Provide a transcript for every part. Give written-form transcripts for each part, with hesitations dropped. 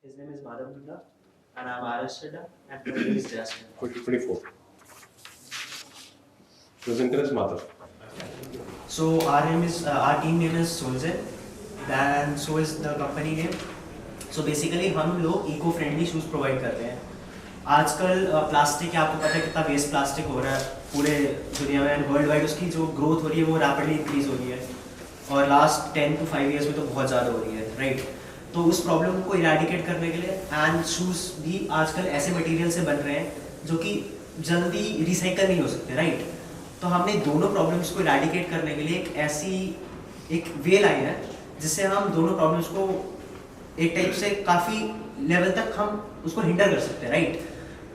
His name is Madhav Dunda, and I'm Arash Chadha, and my name is Jasmine. 24. Presenter is Madhav. So our team name is Solze, and so is the company name. So basically हम लोग eco friendly shoes provide करते हैं. आजकल plastic आपको पता है कितना waste plastic हो रहा है पूरे दुनिया में, एंड वर्ल्ड वाइड उसकी जो ग्रोथ हो रही है वो रैपिडली इंक्रीज हो रही है, और लास्ट 10 to 5 years में तो बहुत ज़्यादा हो रही है, राइट. तो उस प्रॉब्लम को इरेडिकेट करने के लिए एंड शूज़ भी आजकल ऐसे मटेरियल से बन रहे हैं जो कि जल्दी रिसाइकल नहीं हो सकते, राइट. तो हमने दोनों प्रॉब्लम्स को इरेडिकेट करने के लिए एक वे लाई है जिससे हम दोनों प्रॉब्लम्स को एक टाइप से काफ़ी लेवल तक हम उसको हिंडर कर सकते हैं, राइट.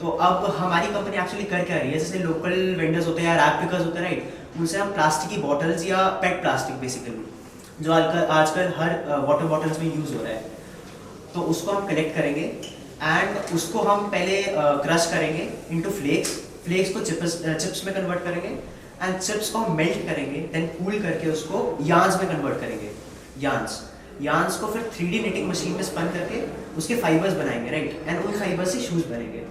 तो अब हमारी कंपनी एक्चुअली कर क्या रही है, जैसे लोकल वेंडर्स होते हैं या रैप पिकर्स होते हैं, राइट, उनसे हम प्लास्टिक की बॉटल्स या पेट प्लास्टिक बेसिकली जो आजकल हर वाटर बॉटल्स में यूज़ हो रहा है, तो उसको हम कलेक्ट करेंगे एंड उसको हम पहले क्रश करेंगे इनटू फ्लेक्स को चिप्स में कन्वर्ट करेंगे, एंड चिप्स को हम मेल्ट करेंगे, देन कूल करके उसको यार्न्स में कन्वर्ट करेंगे. यार्न्स को फिर 3D निटिंग मशीन में स्पन करके उसके फाइबर्स बनाएंगे, राइट, एंड उन फाइबर्स से शूज़ बनेंगे.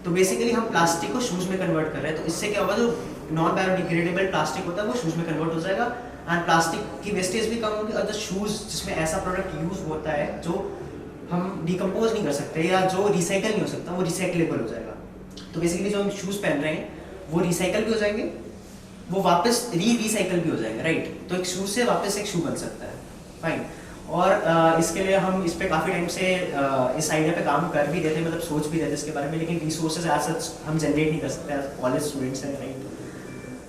तो बेसिकली हम प्लास्टिक को शूज़ में कन्वर्ट कर रहे हैं, तो इससे क्या होगा, जो नॉन बायोडिग्रेडेबल प्लास्टिक होता है वो शूज़ में कन्वर्ट हो जाएगा, एंड प्लास्टिक की वेस्टेज भी कम होगी, और जो शूज़ जिसमें ऐसा प्रोडक्ट यूज़ होता है जो हम डिकम्पोज नहीं कर सकते या जो रिसाइकल नहीं हो सकता, वो रिसाइकलेबल हो जाएगा. तो बेसिकली जो हम शूज़ पहन रहे हैं वो रिसाइकल भी हो जाएंगे, वो वापस रिसाइकल भी हो जाएंगे, राइट. तो एक शूज़ से वापस एक शू बन सकता है, फाइन. और इसके लिए हम इस पे काफ़ी टाइम से इस आइडिया पे काम कर भी रहे थे, मतलब सोच भी रहे थे इसके बारे में, लेकिन रिसोर्सेज एज सच हम जनरेट नहीं कर सकते, कॉलेज स्टूडेंट्स हैं, राइट.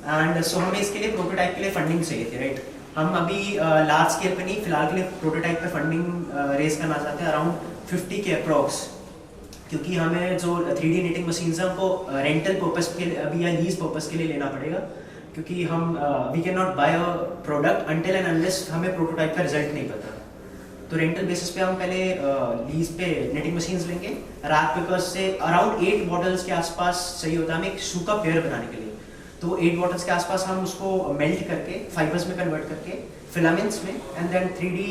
एंड सो हमें इसके लिए प्रोटोटाइप के लिए फंडिंग चाहिए थी, राइट. हम अभी लार्ज स्केल पे नहीं, फिलहाल के लिए प्रोटोटाइप पे फंडिंग रेज करना चाहते हैं अराउंड 50 के अप्रॉक्स, क्योंकि हमें जो 3D निटिंग मशीन्स हैं उनको रेंटल पर्पस के लिए अभी या लीज पर्पस के लिए लेना पड़ेगा, क्योंकि हम we can not buy a product until and unless हमें प्रोटोटाइप का रिजल्ट नहीं पता. तो रेंटल बेसिस पे हम पहले लीज पे निटिंग मशीन्स लेंगे. रैप पिकर्स से अराउंड 8 बॉटल्स के आसपास चाहिए होता है हमें एक शू का पेयर बनाने के लिए. तो 8 बॉटल्स के आसपास हम उसको मेल्ट करके फाइबर्स में कन्वर्ट करके फिलामेंट्स में, and then 3D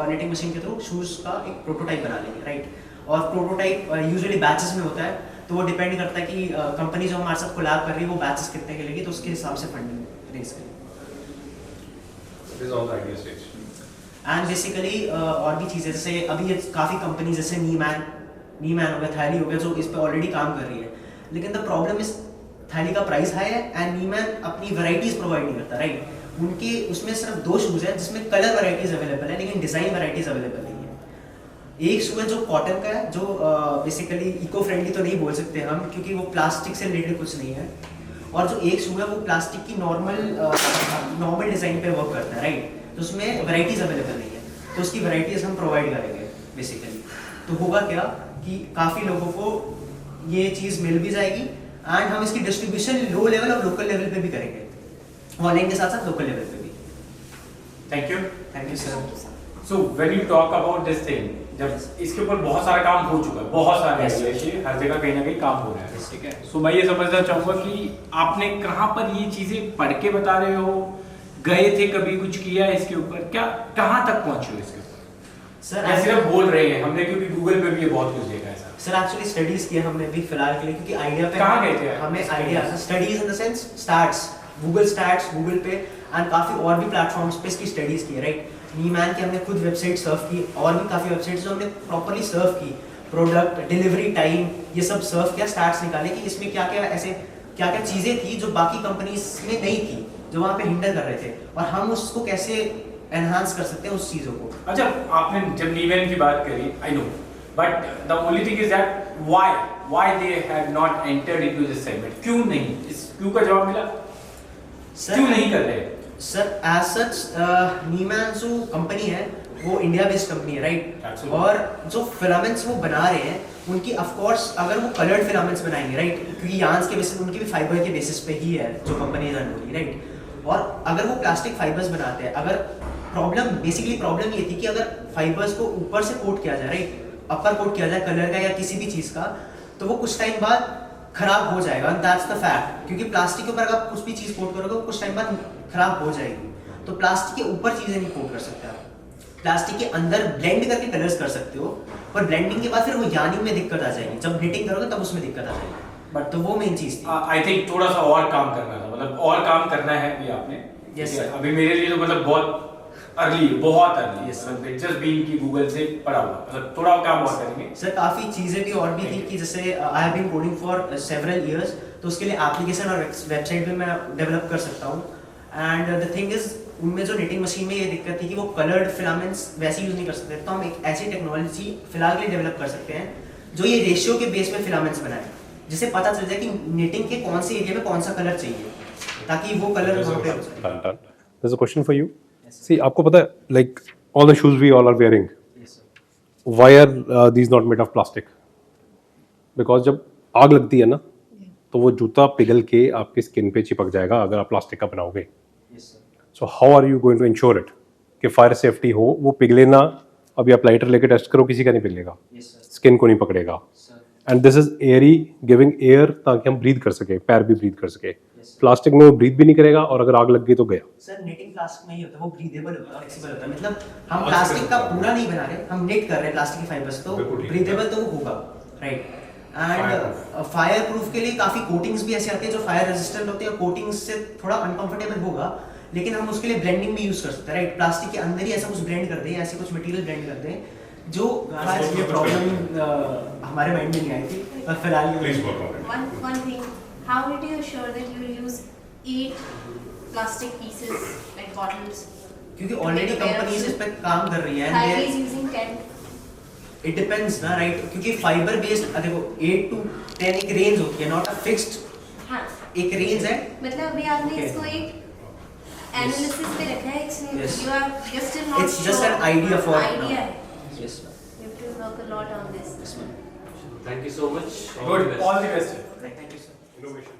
knitting machine के थ्रू शूज़ का एक प्रोटोटाइप बना लेंगे, राइट. और प्रोटोटाइप यूजुअली बैचेस में होता है, तो वो डिपेंड करता है कि कंपनी जो हमारे साथ कोलैब कर रही है वो बैचेस कितने के लेगी, तो उसके हिसाब से फंडिंग रेज करेंगे. एंड बेसिकली और भी चीज़ें, जैसे अभी ये काफ़ी कंपनी जैसे नीमैन हो गया, थैली हो गया, जो इस पे ऑलरेडी काम कर रही है, लेकिन द प्रॉब्लम इज थैली का प्राइस हाई है एंड नीमैन अपनी वैरायटीज प्रोवाइड नहीं करता, राइट. उनके उसमें सिर्फ 2 शूज़ हैं जिसमें कलर वैरायटीज अवेलेबल है, लेकिन डिज़ाइन वैरायटीज अवेलेबल नहीं है. एक शू है जो कॉटन का है, जो बेसिकली इको फ्रेंडली तो नहीं बोल सकते हम, क्योंकि वो प्लास्टिक से रिलेटेड कुछ नहीं है, और जो एक शू है वो प्लास्टिक की नॉर्मल डिज़ाइन पे वर्क करता है, राइट. तो उसमें वैरायटीज़ अवेलेबल नहीं है, तो उसकी वैरायटीज़ हम प्रोवाइड करेंगे बेसिकली. तो होगा क्या कि काफ़ी लोगों को ये चीज़ मिल भी जाएगी, एंड हम इसकी डिस्ट्रीब्यूशन लो लेवल और लोकल लेवल पे भी करेंगे, ऑनलाइन के साथ साथ लोकल लेवल पे भी. Thank you sir. So when you talk about this thing, जब इसके ऊपर बहुत सारा काम हो चुका है, बहुत सारे Yes. ऐसे हर जगह कहीं ना कहीं काम हो रहा है, Yes. ठीक है. सो मैं ये समझना चाहूँगा कि आपने कहाँ पर ये चीज़ें पढ़ के बता रहे हो, गए थे कभी, कुछ किया है इसके ऊपर, क्या कहाँ तक पहुँचे हो इसके ऊपर, सर या सिर्फ बोल रहे हैं हमने, क्योंकि गूगल पे भी ये बहुत कुछ देखा है सर. सर एक्चुअली स्टडीज किए हमने भी फिलहाल के लिए, क्योंकि आइडिया पे कहाँ गए थे आप? हमें idea studies in the sense starts Google पे एंड काफ़ी और भी प्लेटफॉर्म्स पे इसकी स्टडीज की, राइट. नीमैन की हमने खुद वेबसाइट सर्व की, और भी काफ़ी वेबसाइट्स जो हमने प्रॉपर्ली सर्व की, प्रोडक्ट डिलीवरी टाइम ये सब सर्व किया, स्टैट्स निकाले कि इसमें क्या क्या चीज़ें थी जो बाकी कंपनीज में नहीं थी, जो वहाँ पे हिंडर कर रहे थे, और हम उसको कैसे एनहांस कर सकते हैं उस चीज़ों को. अच्छा, आपने जब नीवेन की बात करी, I know, but the only thing is that why they have not entered into this segment, क्यों नहीं, इस क्यों का जवाब मिला, क्यों नहीं कर रहे. सर एज सच नीमैन जो कंपनी है वो इंडिया बेस्ड कंपनी है, राइट. Absolutely. और जो फिलामेंट्स वो बना रहे हैं उनकी ऑफ कोर्स अगर वो कलर्ड फिलामेंट्स बनाएंगे, राइट, क्योंकि यार्न्स के बेसिस उनकी भी फाइबर के बेसिस पे ही है जो कंपनी रन हो रही है, राइट. और अगर वो प्लास्टिक फाइबर्स बनाते हैं, अगर प्रॉब्लम ये थी कि अगर फाइबर्स को ऊपर से कोट किया जाए, राइट, अपर कोट किया जाए कलर का या किसी भी चीज़ का, तो वो कुछ टाइम बाद खराब हो जाएगा. दैट्स द फैक्ट, क्योंकि प्लास्टिक के ऊपर अगर आप कुछ भी चीज़ कोट करोगे वो कुछ टाइम बाद खराब हो जाएगी. तो प्लास्टिक के ऊपर चीज़ें नहीं कोट कर सकते आप. प्लास्टिक के अंदर ब्लेंड करके कलर्स कर सकते हो, पर ब्लेंडिंग के बाद फिर वो यार्निंग में दिक्कत आ जाएगी, जब नीटिंग करोगे तब उसमें दिक्कत आ जाएगी। बट तो वो मेन चीज थी। आई थिंक थोड़ा सा और काम करना था, मतलब और काम करना है भी आपने। Yes, sir. अभी मेरे लिए तो मतलब बहुत अर्ली, बहुत अर्ली। Yes, मतलब जस्ट बीइंग कि गूगल से पढ़ा हुआ, मतलब थोड़ा काम और करेंगे। सर काफ़ी चीज़ें भी और भी थी कि जैसे I have been coding for several years, तो उसके लिए एप्लीकेशन और वेबसाइट भी मैं डेवलप कर सकता हूँ। एंड द थिंग इज उनमें जो निटिंग मशीन में ये दिक्कत थी कि वो कलर्ड फिलामेंट्स वैसे यूज़ नहीं कर सकते, तो हम एक ऐसी टेक्नोलॉजी फिलहाल के लिए डेवलप कर सकते हैं जो ये रेशियो के बेस में फिलामेंट्स बनाए, जिससे पता चल जाए कि निटिंग के कौन से एरिया में कौन सा कलर चाहिए, ताकि वो कलर वहाँ पे हो जाए। Done. There's a question for you. See, आपको पता है like all the shoes we all are wearing, Yes, sir. why are these not made of plastic? Because जब आग लगती है ना, तो वो जूता पिघल के आपकी स्किन पे चिपक जाएगा अगर आप प्लास्टिक का बनाओगे। Yes, sir. So how are you going to ensure it कि फायर सेफ्टी हो, वो पिघले ना। अभी आप लाइटर लेके टेस्ट करो, किसी का नहीं पिघलेगा, Yes, sir. स्किन को नहीं पकड़ेगा। Sir. And this is Airy, giving air ताकि हम ब्रीथ कर सके, पैर भी ब्रीथ कर सके। Yes, sir. प्लास्टिक में वो ब्रीथ भी नहीं करेगा और अगर आग लग गई तो गया। सर निटिंग प्लास्टिक में ही होता है, वो ब्रीदेबल होता है, फ्लेक्सिबल होता है, मतलब हम प्लास्टिक का पूरा नहीं बना रहे, हम निट कर रहे हैं प्लास्टिक के फाइबर्स, तो बिल्कुल ठीक है। ब्रीदेबल तो वो होगा, राइट। एंड फायर प्रूफ के लिए काफी कोटिंग्स भी ऐसे आते हैं जो फायर रेजिस्टेंट होते हैं, कोटिंग्स से थोड़ा अनकंफर्टेबल होगा, लेकिन हम उसके लिए ब्लेंडिंग भी यूज कर सकते हैं, राइट। प्लास्टिक के अंदर ही ऐसा कुछ ब्लेंड कर दें, ऐसे कुछ मटेरियल ब्लेंड कर दें जो ये प्रॉब्लम हमारे माइंड में नहीं आई थी, पर फिलहाल Please work on it. One thing, how did you assure that you use 8 plastic pieces like bottles? क्योंकि ऑलरेडी कंपनीज इस पे काम कर रही है। Are these using 10? It depends ना, राइट, क्योंकि फाइबर बेस्ड देखो 8 to 10 एक रेंज होती है, नॉट अ फिक्स्ड हाँ, एक रेंज है। मतलब अभी आपने Okay. इसको एक एनालिसिस पे रखा है, Yes. you are just still not It's just sure. an idea for idea now. है। Yes, You have to work a lot on this. yes, ma'am. Thank you so much. Good, all the best. Thank you, sir. Innovation.